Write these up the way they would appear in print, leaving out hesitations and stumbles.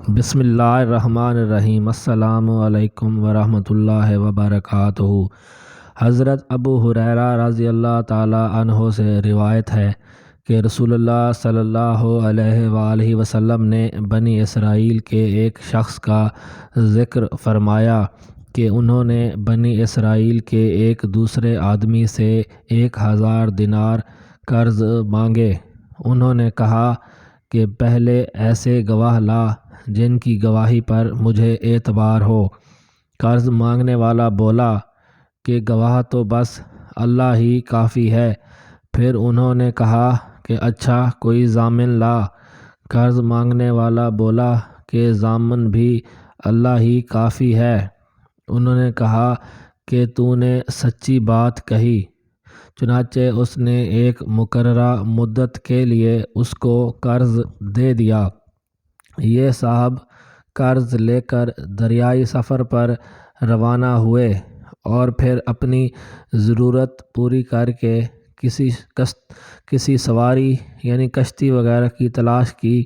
بسم اللہ الرحمن الرحیم۔ السلام علیکم ورحمۃ اللہ وبرکاتہ۔ حضرت ابو ہریرہ رضی اللہ تعالی عنہ سے روایت ہے کہ رسول اللہ صلی اللہ علیہ وآلہ وسلم نے بنی اسرائیل کے ایک شخص کا ذکر فرمایا کہ انہوں نے بنی اسرائیل کے ایک دوسرے آدمی سے 1000 دینار قرض مانگے۔ انہوں نے کہا کہ پہلے ایسے گواہ لا جن کی گواہی پر مجھے اعتبار ہو۔ قرض مانگنے والا بولا کہ گواہ تو بس اللہ ہی کافی ہے۔ پھر انہوں نے کہا کہ اچھا کوئی ضامن لا۔ قرض مانگنے والا بولا کہ ضامن بھی اللہ ہی کافی ہے۔ انہوں نے کہا کہ تو نے سچی بات کہی۔ چنانچہ اس نے ایک مقررہ مدت کے لیے اس کو قرض دے دیا۔ یہ صاحب قرض لے کر دریائی سفر پر روانہ ہوئے اور پھر اپنی ضرورت پوری کر کے کسی سواری یعنی کشتی وغیرہ کی تلاش کی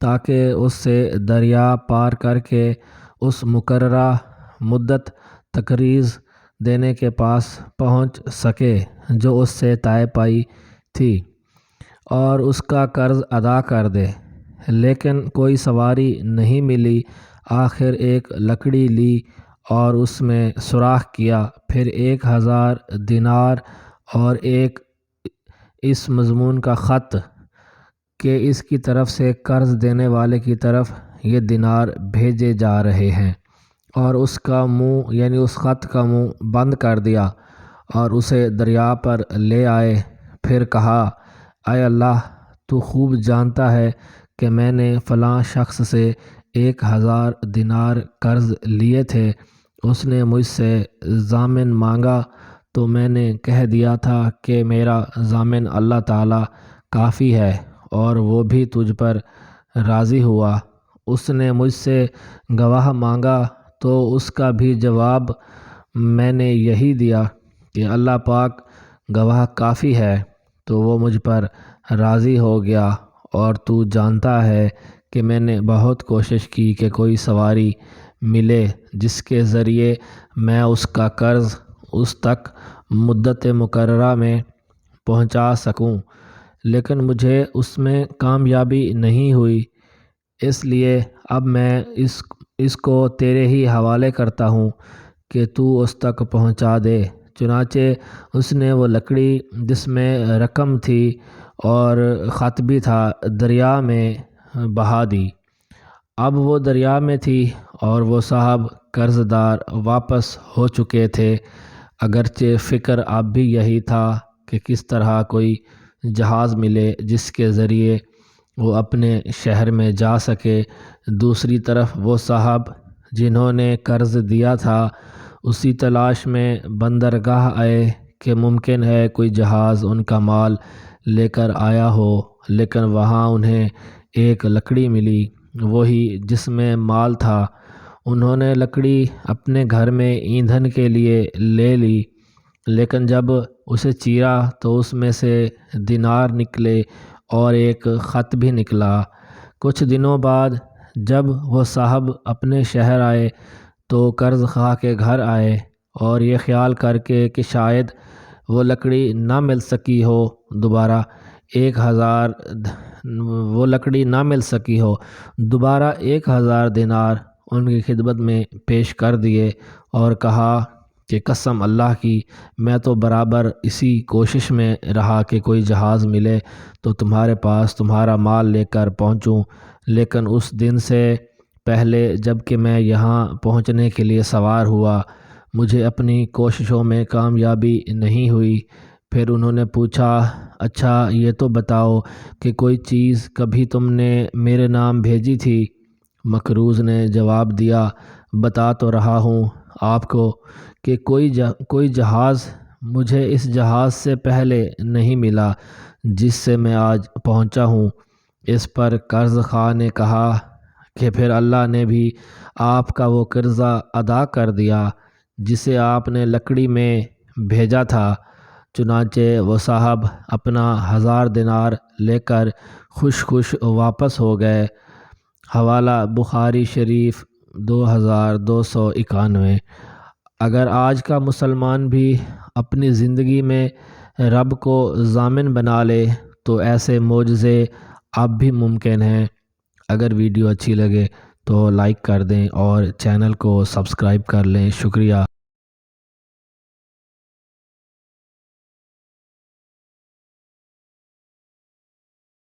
تاکہ اس سے دریا پار کر کے اس مقررہ مدت تقریض دینے کے پاس پہنچ سکے جو اس سے طے پائی تھی اور اس کا قرض ادا کر دے۔ لیکن کوئی سواری نہیں ملی۔ آخر ایک لکڑی لی اور اس میں سوراخ کیا، پھر 1000 دینار اور ایک اس مضمون کا خط کہ اس کی طرف سے قرض دینے والے کی طرف یہ دینار بھیجے جا رہے ہیں، اور اس کا منہ یعنی اس خط کا منہ بند کر دیا اور اسے دریا پر لے آئے۔ پھر کہا، اے اللہ، تو خوب جانتا ہے کہ میں نے فلاں شخص سے 1000 دینار قرض لیے تھے۔ اس نے مجھ سے ضامن مانگا تو میں نے کہہ دیا تھا کہ میرا ضامن اللہ تعالی کافی ہے، اور وہ بھی تجھ پر راضی ہوا۔ اس نے مجھ سے گواہ مانگا تو اس کا بھی جواب میں نے یہی دیا کہ اللہ پاک گواہ کافی ہے، تو وہ مجھ پر راضی ہو گیا۔ اور تو جانتا ہے کہ میں نے بہت کوشش کی کہ کوئی سواری ملے جس کے ذریعے میں اس کا قرض اس تک مدت مقررہ میں پہنچا سکوں، لیکن مجھے اس میں کامیابی نہیں ہوئی۔ اس لیے اب میں اس کو تیرے ہی حوالے کرتا ہوں کہ تو اس تک پہنچا دے۔ چنانچہ اس نے وہ لکڑی جس میں رقم تھی اور خط بھی تھا دریا میں بہا دی۔ اب وہ دریا میں تھی اور وہ صاحب قرض دار واپس ہو چکے تھے، اگرچہ فکر اب بھی یہی تھا کہ کس طرح کوئی جہاز ملے جس کے ذریعے وہ اپنے شہر میں جا سکے۔ دوسری طرف وہ صاحب جنہوں نے قرض دیا تھا اسی تلاش میں بندرگاہ آئے کہ ممکن ہے کوئی جہاز ان کا مال لے کر آیا ہو، لیکن وہاں انہیں ایک لکڑی ملی، وہی جس میں مال تھا۔ انہوں نے لکڑی اپنے گھر میں ایندھن کے لیے لے لی، لیکن جب اسے چیرا تو اس میں سے دینار نکلے اور ایک خط بھی نکلا۔ کچھ دنوں بعد جب وہ صاحب اپنے شہر آئے تو قرض خواہ کے گھر آئے اور یہ خیال کر کے کہ شاید وہ لکڑی نہ مل سکی ہو دوبارہ 1000 دینار ان کی خدمت میں پیش کر دیے اور کہا کہ قسم اللہ کی، میں تو برابر اسی کوشش میں رہا کہ کوئی جہاز ملے تو تمہارے پاس تمہارا مال لے کر پہنچوں، لیکن اس دن سے پہلے جب کہ میں یہاں پہنچنے کے لیے سوار ہوا مجھے اپنی کوششوں میں کامیابی نہیں ہوئی۔ پھر انہوں نے پوچھا، اچھا یہ تو بتاؤ کہ کوئی چیز کبھی تم نے میرے نام بھیجی تھی؟ مکروز نے جواب دیا، بتا تو رہا ہوں آپ کو کہ کوئی جہاز مجھے اس جہاز سے پہلے نہیں ملا جس سے میں آج پہنچا ہوں۔ اس پر قرض خواہ نے کہا کہ پھر اللہ نے بھی آپ کا وہ قرضہ ادا کر دیا جسے آپ نے لکڑی میں بھیجا تھا۔ چنانچہ وہ صاحب اپنا 1000 دینار لے کر خوش واپس ہو گئے۔ حوالہ بخاری شریف 2291۔ اگر آج کا مسلمان بھی اپنی زندگی میں رب کو ضامن بنا لے تو ایسے معجزے اب بھی ممکن ہیں۔ اگر ویڈیو اچھی لگے تو لائک کر دیں اور چینل کو سبسکرائب کر لیں۔ شکریہ۔